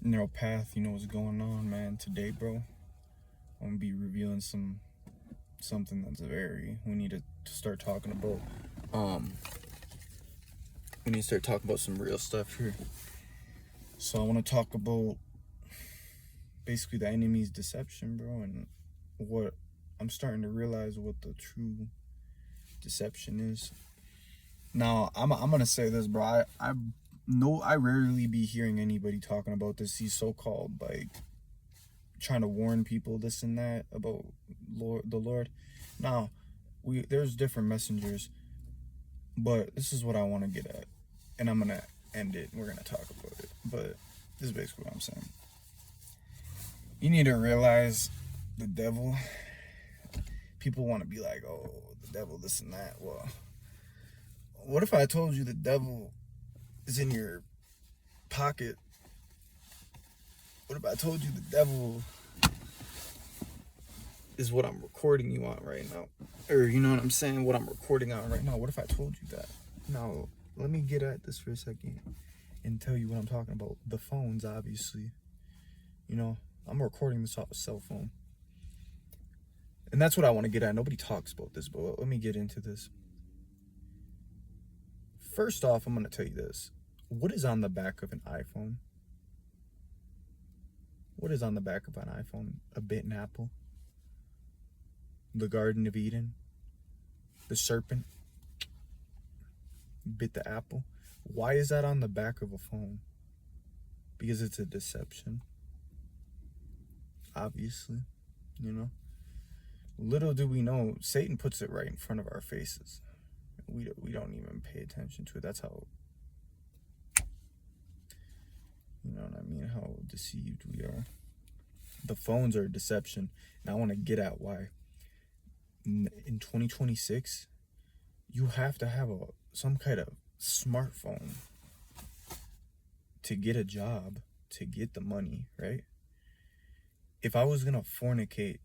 narrow path. You know what's going on, man. Today, bro, I'm gonna be revealing something that's very we need to start talking about. Um, we need to start talking about some real stuff here. So I want to talk about basically the enemy's deception, bro, and what I'm starting to realize what the true deception is. Now, I'm gonna say this, bro. I know I rarely be hearing anybody talking about this. These so-called like trying to warn people this and that about the Lord. Now, there's different messengers, but this is what I want to get at, and I'm gonna end it. We're gonna talk about it, but this is basically what I'm saying. You need to realize the devil. People want to be like, oh, the devil, this and that. Well, what if I told you the devil is in your pocket? What if I told you the devil is what I'm recording you on right now? Or, you know what I'm saying? What I'm recording on right now. What if I told you that? Now, let me get at this for a second and tell you what I'm talking about. The phones, obviously. You know, I'm recording this off a cell phone. And that's what I want to get at. Nobody talks about this, but let me get into this. First off, I'm going to tell you this. What is on the back of an iPhone? What is on the back of an iPhone? A bitten apple? The Garden of Eden? The serpent bit the apple? Why is that on the back of a phone? Because it's a deception. Obviously, you know. Little do we know, Satan puts it right in front of our faces. We don't even pay attention to it. That's how, you know what I mean, how deceived we are. The phones are a deception, and I want to get at why. In 2026, you have to have some kind of smartphone to get a job, to get the money, right? If I was gonna fornicate,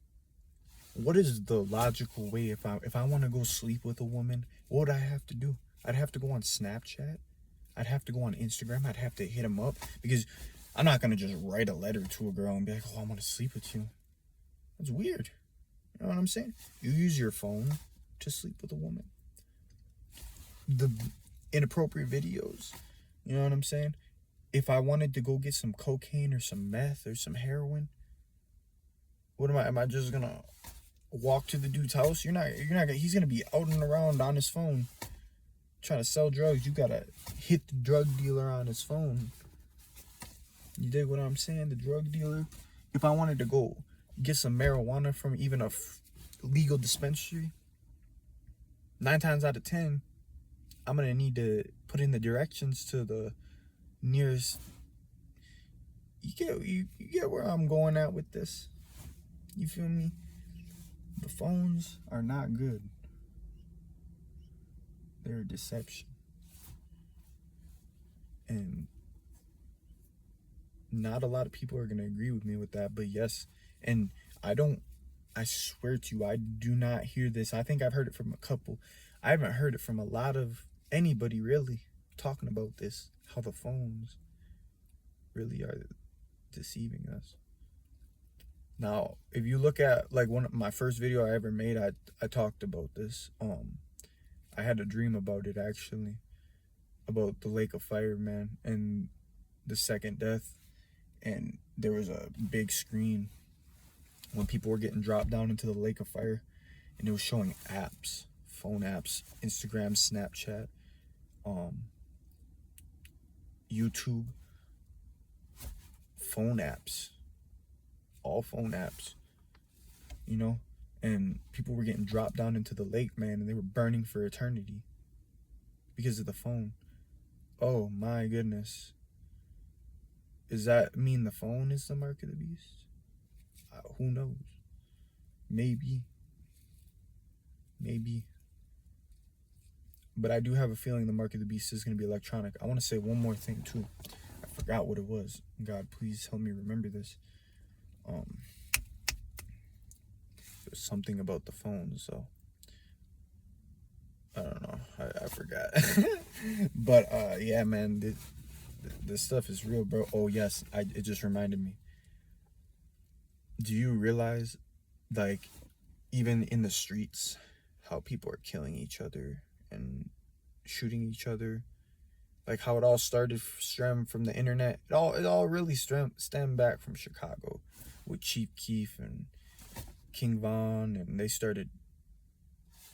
what is the logical way? If I want to go sleep with a woman, what would I have to do? I'd have to go on Snapchat. I'd have to go on Instagram. I'd have to hit him up, because I'm not gonna just write a letter to a girl and be like, oh, I want to sleep with you. That's weird. You know what I'm saying? You use your phone to sleep with a woman. The inappropriate videos. You know what I'm saying? If I wanted to go get some cocaine or some meth or some heroin, what am I just gonna walk to the dude's house? You're not he's gonna be out and around on his phone trying to sell drugs. You gotta hit the drug dealer on his phone. You dig what I'm saying? The drug dealer. If I wanted to go get some marijuana from even a legal dispensary, 9 times out of 10, I'm gonna need to put in the directions to the nearest. You get where I'm going at with this? You feel me? The phones are not good. They're a deception. And not a lot of people are going to agree with me with that, but yes. And I swear to you, I do not hear this. I think I've heard it from a couple. I haven't heard it from a lot of anybody really talking about this, how the phones really are deceiving us. Now, if you look at like one of my first video I ever made, I talked about this. I had a dream about it, actually, about the lake of fire, man, and the second death. And there was a big screen when people were getting dropped down into the lake of fire, and it was showing apps, phone apps, Instagram, Snapchat, YouTube, phone apps, all phone apps, you know. And people were getting dropped down into the lake, man, and they were burning for eternity because of the phone. Oh my goodness. Does that mean the phone is the mark of the beast? Who knows? Maybe. But I do have a feeling the mark of the beast is going to be electronic. I want to say one more thing too. I forgot what it was. God, please help me remember this. There's something about the phone, so I don't know. I forgot. But yeah, man, This stuff is real, bro. Oh yes, it just reminded me. Do you realize, like, even in the streets, how people are killing each other and shooting each other? Like how it all started stemmed from the internet. It all really stemmed back from Chicago, with Chief Keef and King Von, and they started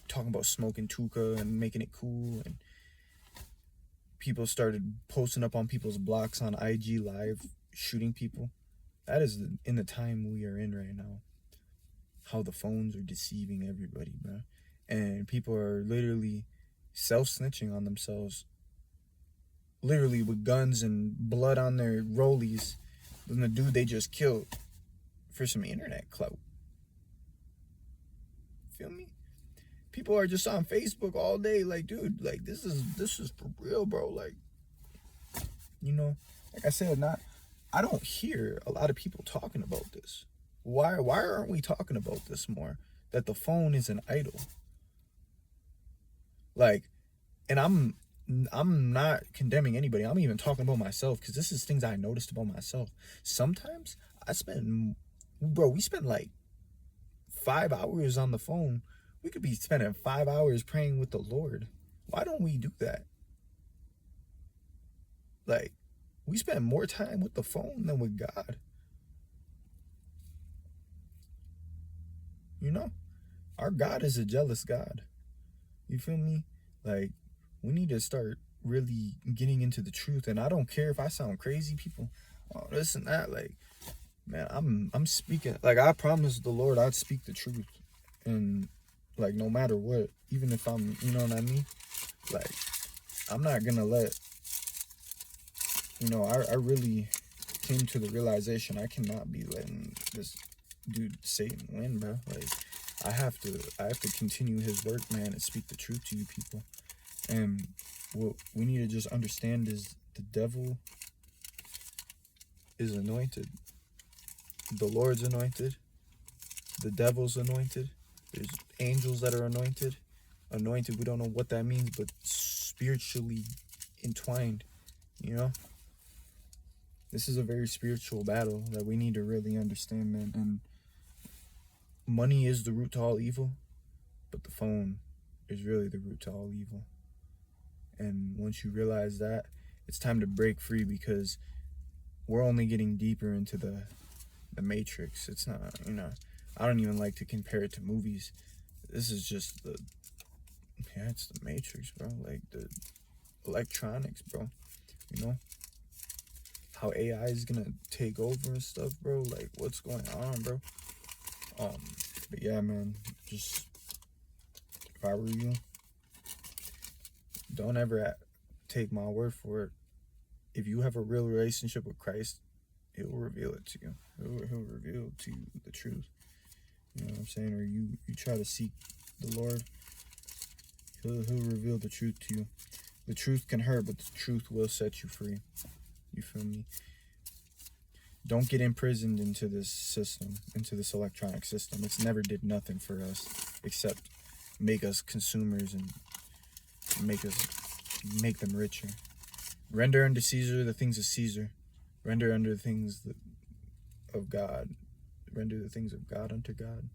talking about smoking Tuka and making it cool, and people started posting up on people's blocks on IG Live, shooting people. That is in the time we are in right now. How the phones are deceiving everybody, bro. And people are literally self-snitching on themselves. Literally with guns and blood on their rollies than the dude they just killed for some internet clout. Feel me? People are just on Facebook all day, like, dude, like this is for real, bro. Like, you know, like I said, I don't hear a lot of people talking about this. Why aren't we talking about this more? That the phone is an idol. Like, and I'm not condemning anybody. I'm even talking about myself, because this is things I noticed about myself. Sometimes we spend like 5 hours on the phone. We could be spending 5 hours praying with the Lord. Why don't we do that? Like, we spend more time with the phone than with God. You know, our God is a jealous God. You feel me? Like, we need to start really getting into the truth. And I don't care if I sound crazy, people. Oh, this and that. Like, man, I'm speaking. Like, I promised the Lord I'd speak the truth. And, like, no matter what, even if I'm, you know what I mean? Like, I'm not gonna let, you know, I really came to the realization I cannot be letting this dude Satan win, bro. Like, I have to continue his work, man, and speak the truth to you people. And what we need to just understand is the devil is anointed. The Lord's anointed. The devil's anointed. There's angels that are anointed. Anointed, we don't know what that means, but spiritually entwined, you know? This is a very spiritual battle that we need to really understand, man. And money is the root to all evil, but the phone is really the root to all evil. And once you realize that, it's time to break free, because we're only getting deeper into the matrix. It's not, you know, I don't even like to compare it to movies. This is just it's the matrix, bro. Like the electronics, bro. You know how AI is gonna take over and stuff, bro. Like, what's going on, bro? But yeah, man, just, if I were you, don't ever take my word for it. If you have a real relationship with Christ, he'll reveal it to you. He'll reveal to you the truth. You know what I'm saying? Or you try to seek the Lord, he'll reveal the truth to you. The truth can hurt, but the truth will set you free. You feel me? Don't get imprisoned into this system, into this electronic system. It's never did nothing for us except make us consumers and make them richer. Render unto Caesar the things of Caesar. Render unto the things of God. Render the things of God unto God.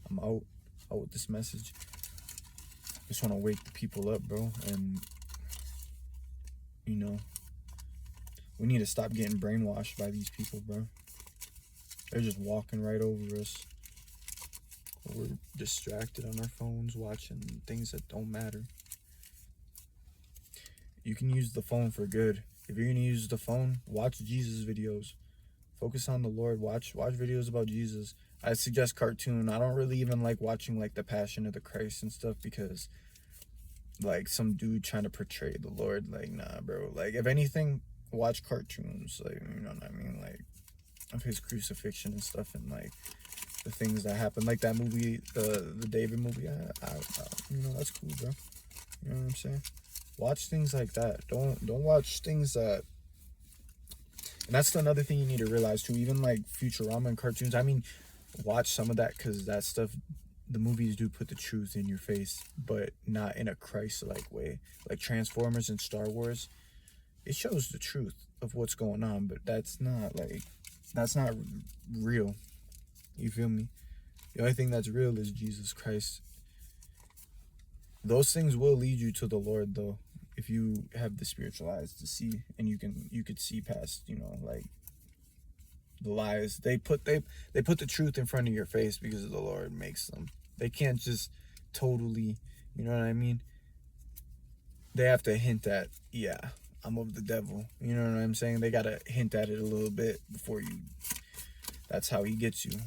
I'm out with this message. Just want to wake the people up, bro. And, you know, we need to stop getting brainwashed by these people, bro. They're just walking right over us. We're distracted on our phones, watching things that don't matter. You can use the phone for good. If you're going to use the phone, watch Jesus videos. Focus on the Lord. Watch videos about Jesus. I suggest cartoon. I don't really even like watching, like, the Passion of the Christ and stuff, because, like, some dude trying to portray the Lord. Like, nah, bro. Like, if anything, watch cartoons. Like, you know what I mean? Like, of his crucifixion and stuff, and, like, the things that happen. Like that movie, the David movie. I you know, that's cool, bro. You know what I'm saying? Watch things like that. Don't watch things that. And that's another thing you need to realize too. Even like Futurama and cartoons. I mean, watch some of that, because that stuff, the movies do put the truth in your face, but not in a Christ-like way. Like Transformers and Star Wars, it shows the truth. of what's going on, but that's not real. You feel me? The only thing that's real is Jesus Christ. Those things will lead you to the Lord, though, if you have the spiritual eyes to see, and you could see past, like the lies. They put the truth in front of your face because the Lord makes them. They can't just totally, you know what I mean? They have to hint at, yeah, I'm of the devil. You know what I'm saying? They gotta hint at it a little bit before you. That's how he gets you.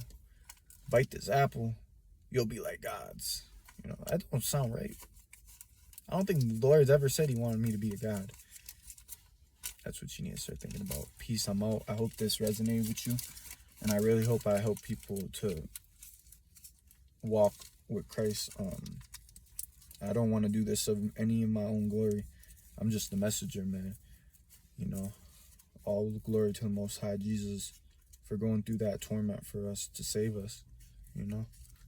Bite this apple, you'll be like gods. That don't sound right. I don't think the Lord's ever said he wanted me to be a god. That's what you need to start thinking about. Peace, I'm out. I hope this resonated with you. And I really hope I help people to walk with Christ. I don't want to do this of any of my own glory. I'm just the messenger, man. All the glory to the Most High Jesus for going through that torment for us to save us.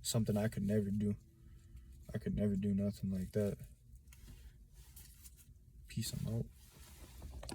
Something I could never do. I could never do nothing like that. Peace, I'm out.